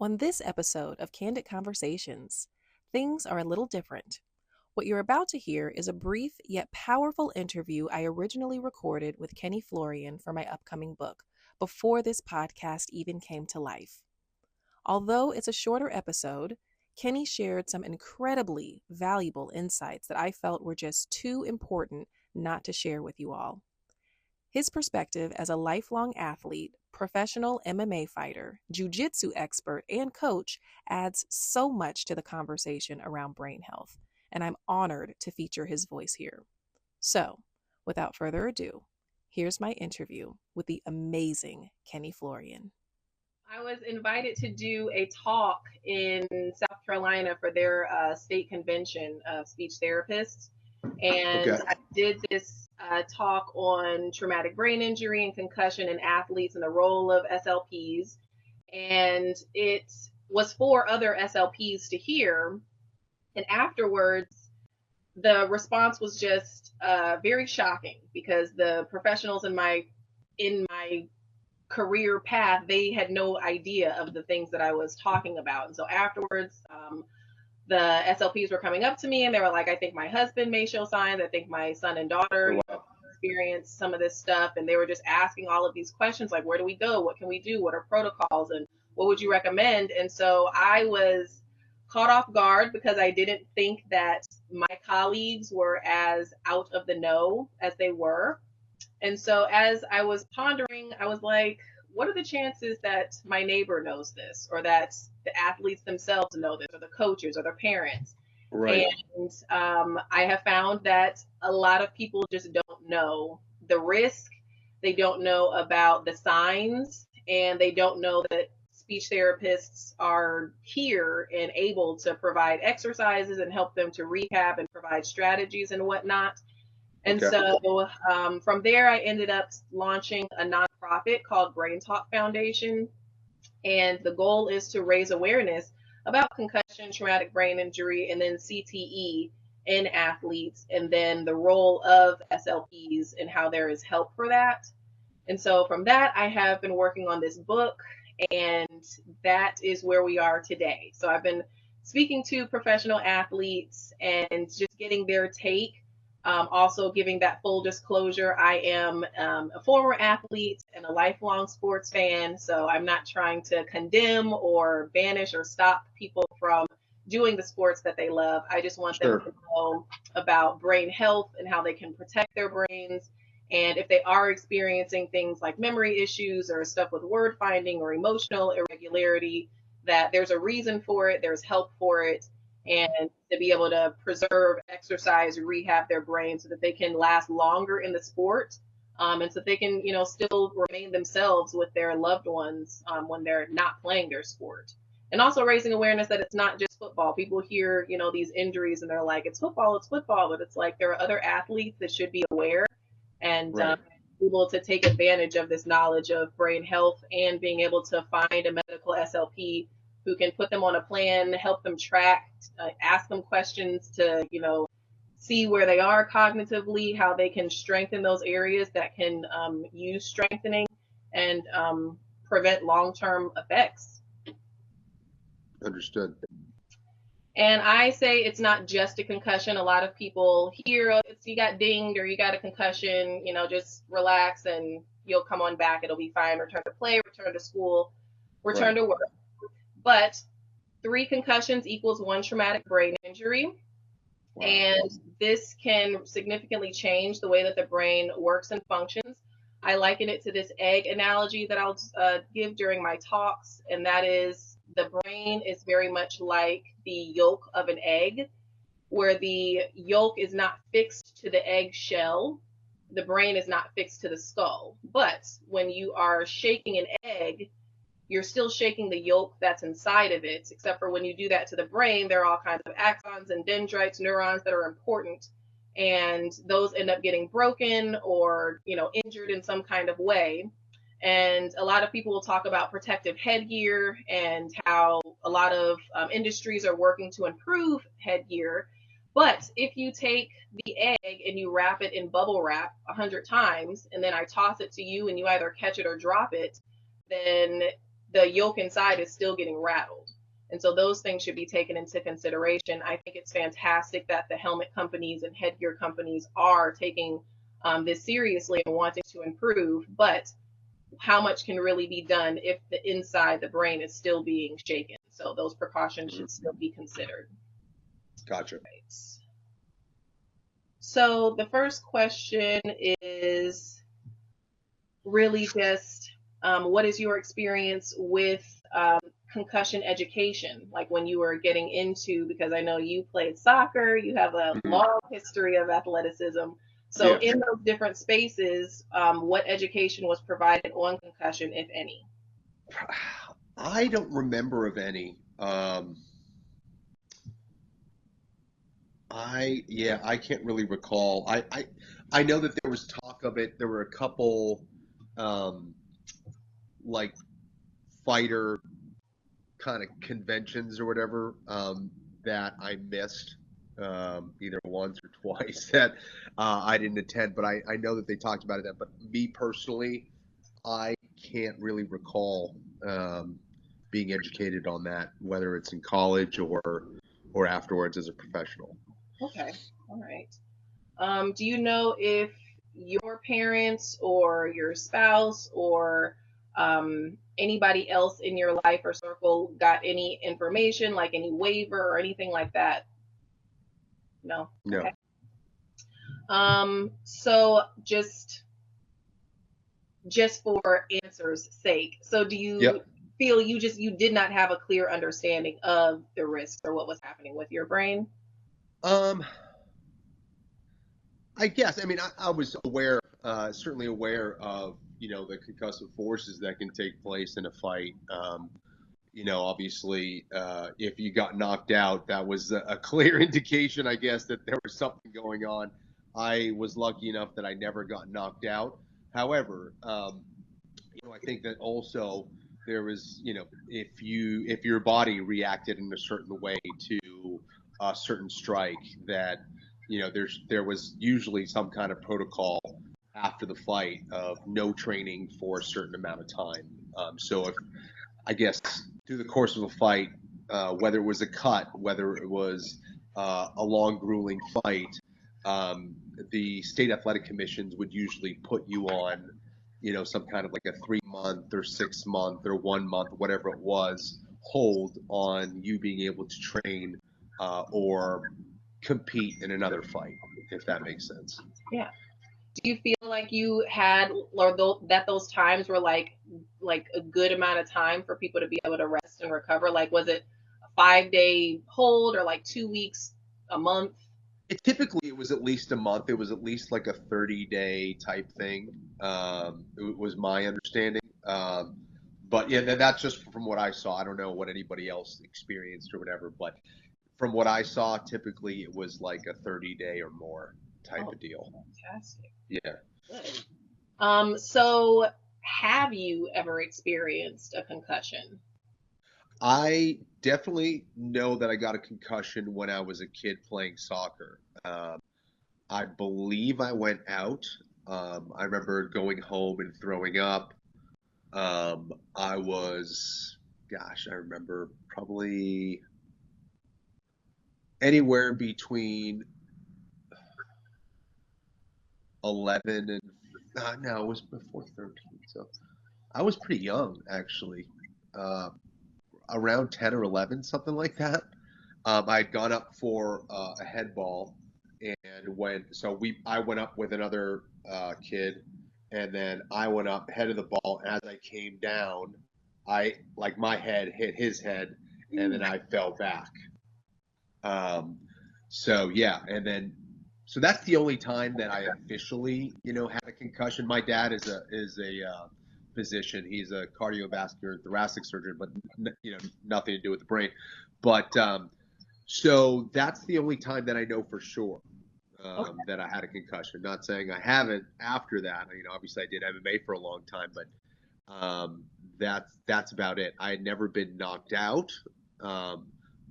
On this episode of Candid Conversations, things are a little different. What you're about to hear is a brief yet powerful interview I originally recorded with Kenny Florian for my upcoming book, before this podcast even came to life. Although it's a shorter episode, Kenny shared some incredibly valuable insights that I felt were just too important not to share with you all. His perspective as a lifelong athlete, professional MMA fighter, jiu-jitsu expert, and coach adds so much to the conversation around brain health, and I'm honored to feature his voice here. So, without further ado, here's my interview with the amazing Kenny Florian. I was invited to do a talk in South Carolina for their state convention of speech therapists. And I did this talk on traumatic brain injury and concussion in athletes and the role of SLPs. And it was for other SLPs to hear. And afterwards, the response was just very shocking because the professionals in my career path, they had no idea of the things that I was talking about. And so afterwards, the SLPs were coming up to me and they were like, I think my husband may show signs. I think my son and daughter experience some of this stuff. And they were just asking all of these questions like, where do we go? What can we do? What are protocols? And what would you recommend? And so I was caught off guard because I didn't think that my colleagues were as out of the know as they were. And so as I was pondering, I was like, what are the chances that my neighbor knows this, or that the athletes themselves know this, or the coaches or their parents? Right. And I have found that a lot of people just don't know the risk. They don't know about the signs, and they don't know that speech therapists are here and able to provide exercises and help them to rehab and provide strategies and whatnot. And so from there, I ended up launching a nonprofit called Brain Talk Foundation. And the goal is to raise awareness about concussion, traumatic brain injury, and then CTE in athletes, and then the role of SLPs and how there is help for that. And so from that, I have been working on this book, and that is where we are today. So I've been speaking to professional athletes and just getting their take. Also giving that full disclosure, I am a former athlete and a lifelong sports fan, so I'm not trying to condemn or banish or stop people from doing the sports that they love. I just want them to know about brain health and how they can protect their brains. And if they are experiencing things like memory issues or stuff with word finding or emotional irregularity, that there's a reason for it, there's help for it, and to be able to preserve, exercise, rehab their brain so that they can last longer in the sport, and so they can, still remain themselves with their loved ones when they're not playing their sport. And also raising awareness that it's not just football. People hear, these injuries and they're like, it's football, but it's like there are other athletes that should be aware and able to take advantage of this knowledge of brain health and being able to find a medical SLP who can put them on a plan, help them track, ask them questions to, see where they are cognitively, how they can strengthen those areas that can use strengthening and prevent long-term effects. Understood. And I say it's not just a concussion. A lot of people hear you got dinged or you got a concussion, just relax and you'll come on back. It'll be fine. Return to play, return to school, return to work. But 3 concussions equals 1 traumatic brain injury. Wow. And this can significantly change the way that the brain works and functions. I liken it to this egg analogy that I'll give during my talks. And that is the brain is very much like the yolk of an egg, where the yolk is not fixed to the egg shell. The brain is not fixed to the skull. But when you are shaking an egg, you're still shaking the yolk that's inside of it, except for when you do that to the brain, there are all kinds of axons and dendrites, neurons that are important, and those end up getting broken or, injured in some kind of way. And a lot of people will talk about protective headgear and how a lot of industries are working to improve headgear. But if you take the egg and you wrap it in bubble wrap 100 times, and then I toss it to you and you either catch it or drop it, then the yolk inside is still getting rattled. And so those things should be taken into consideration. I think it's fantastic that the helmet companies and headgear companies are taking this seriously and wanting to improve, but how much can really be done if the inside, the brain, is still being shaken? So those precautions should still be considered. Gotcha. Right. So the first question is really just what is your experience with concussion education? Like when you were getting into, because I know you played soccer, you have a long history of athleticism. So Yeah. in those different spaces, what education was provided on concussion, if any? I don't remember of any. I can't really recall. I know that there was talk of it. There were a couple um, like fighter kind of conventions or whatever that I missed either once or twice that I didn't attend, but I know that they talked about it then. But me personally, I can't really recall being educated on that, whether it's in college or afterwards as a professional. Okay, all right. Do you know if your parents or your spouse or anybody else in your life or circle got any information, like any waiver or anything like that? No. No. Okay. So just for answer's sake, so do you Yep. feel you did not have a clear understanding of the risks or what was happening with your brain? Um, I guess. I mean, I was aware, certainly aware of, the concussive forces that can take place in a fight. Obviously, if you got knocked out, that was a clear indication, I guess, that there was something going on. I was lucky enough that I never got knocked out. However, I think that also there was, if your body reacted in a certain way to a certain strike, that there was usually some kind of protocol after the fight of no training for a certain amount of time. So if I guess through the course of a fight, whether it was a cut, whether it was a long, grueling fight, um, the state athletic commissions would usually put you on, some kind of like a 3 month or 6 month or 1 month, whatever it was, hold on you being able to train or compete in another fight, if that makes sense. Yeah. Do you feel like you had or that those times were like a good amount of time for people to be able to rest and recover? Like was it a 5 day hold or like 2 weeks, a month? Typically, it was at least a month. It was at least like a 30-day type thing. It was my understanding. But yeah, that's just from what I saw. I don't know what anybody else experienced or whatever, but from what I saw, typically it was like a 30-day or more type Oh, of deal. fantastic. Yeah. Good. So have you ever experienced a concussion? I definitely know that I got a concussion when I was a kid playing soccer. I believe I went out. I remember going home and throwing up. I was, gosh, I remember probably anywhere between 11 and, no, it was before 13. So I was pretty young, actually, uh, around 10 or 11, something like that. I had gone up for a head ball and I went up with another kid, and then I went up head of the ball. And as I came down, like my head hit his head, and then I fell back. Um, so yeah, and then so that's the only time that I officially, had a concussion. My dad is a physician. He's a cardiovascular thoracic surgeon, but nothing to do with the brain. But so that's the only time that I know for sure Okay. that I had a concussion. Not saying I haven't after that. Obviously I did MMA for a long time, but that's about it. I had never been knocked out, um,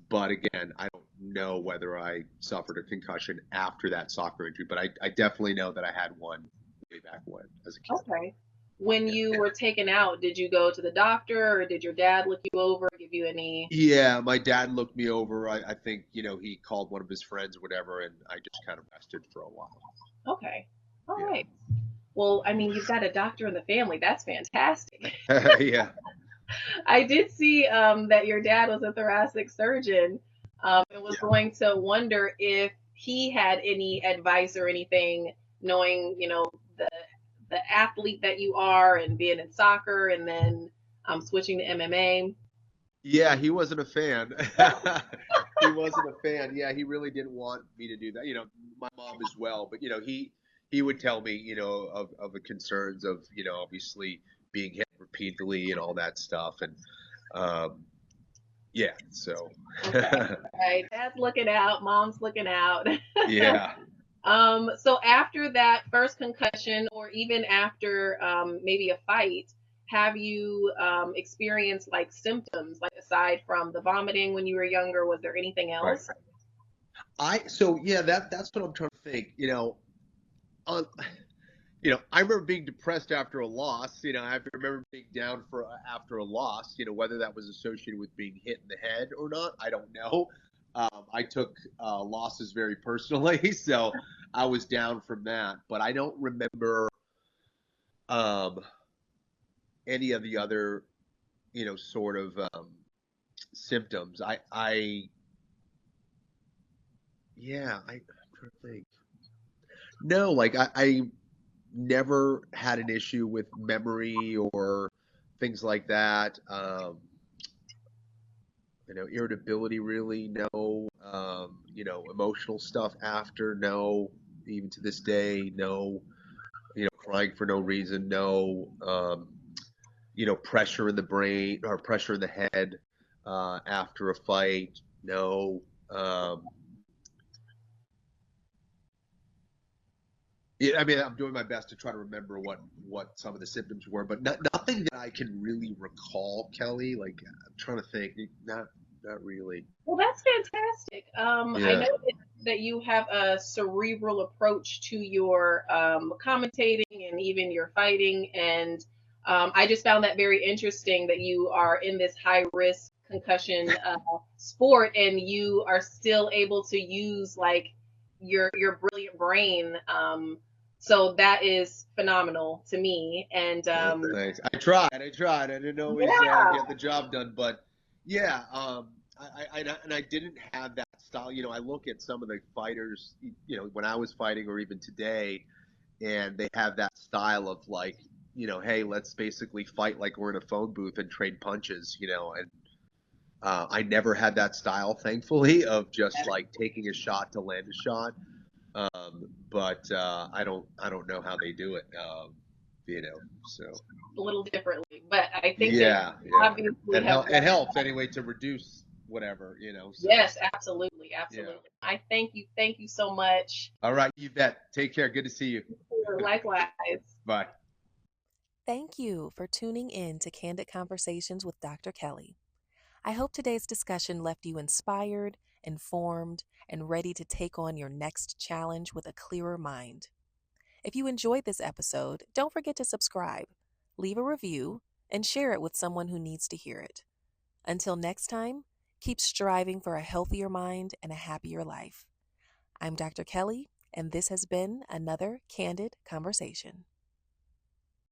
but again, I don't know whether I suffered a concussion after that soccer injury. But I definitely know that I had one way back when as a kid. Okay. When you were taken out, did you go to the doctor or did your dad look you over, give you any? Yeah, my dad looked me over. I think, he called one of his friends or whatever, and I just kind of rested for a while. Okay. All Yeah. right. Well, I mean, you've got a doctor in the family. That's fantastic. Yeah. I did see that your dad was a thoracic surgeon, and was Yeah. going to wonder if he had any advice or anything, knowing, the the athlete that you are and being in soccer and then switching to MMA. Yeah, he wasn't a fan. He wasn't a fan. Yeah, he really didn't want me to do that. My mom as well, but he would tell me, of the concerns of, obviously being hit repeatedly and all that stuff. And yeah, so Okay. All right. Dad's looking out, mom's looking out. yeah. So after that first concussion, or even after maybe a fight, have you experienced like symptoms, like aside from the vomiting when you were younger, was there anything Right. else? So yeah, that's what I'm trying to think. On I remember being depressed after a loss. I remember being down for after a loss. Whether that was associated with being hit in the head or not, I don't know. I took losses very personally, so I was down from that. But I don't remember um, any of the other, sort of symptoms. I'm trying to think. No, like I never had an issue with memory or things like that. Irritability, really, no. Emotional stuff after, no. Even to this day, no. Crying for no reason, no. Pressure in the brain or pressure in the head after a fight, no. Yeah, I mean, I'm doing my best to try to remember what some of the symptoms were, but nothing that I can really recall, Kelly. Like, I'm trying to think. Not really. Well, that's fantastic. I know Yeah. that you have a cerebral approach to your commentating and even your fighting, and I just found that very interesting that you are in this high risk concussion sport, and you are still able to use like your brilliant brain. So that is phenomenal to me, and Thanks. I tried. I didn't always yeah. get the job done, but yeah. And I didn't have that style. I look at some of the fighters, when I was fighting or even today, and they have that style of like, hey, let's basically fight like we're in a phone booth and trade punches, and I never had that style, thankfully, of just like taking a shot to land a shot. But I don't know how they do it. So A little differently, but I think that yeah, yeah. obviously It have It done. helps anyway to reduce whatever. So Yes, absolutely, yeah. absolutely. I thank you so much. All right, you bet. Take care. Good to see you. Likewise. Bye. Thank you for tuning in to Candid Conversations with Dr. Kelli. I hope today's discussion left you inspired, informed, and ready to take on your next challenge with a clearer mind. If you enjoyed this episode, don't forget to subscribe, leave a review, and share it with someone who needs to hear it. Until next time, keep striving for a healthier mind and a happier life. I'm Dr. Kelli, and this has been another Candid Conversation.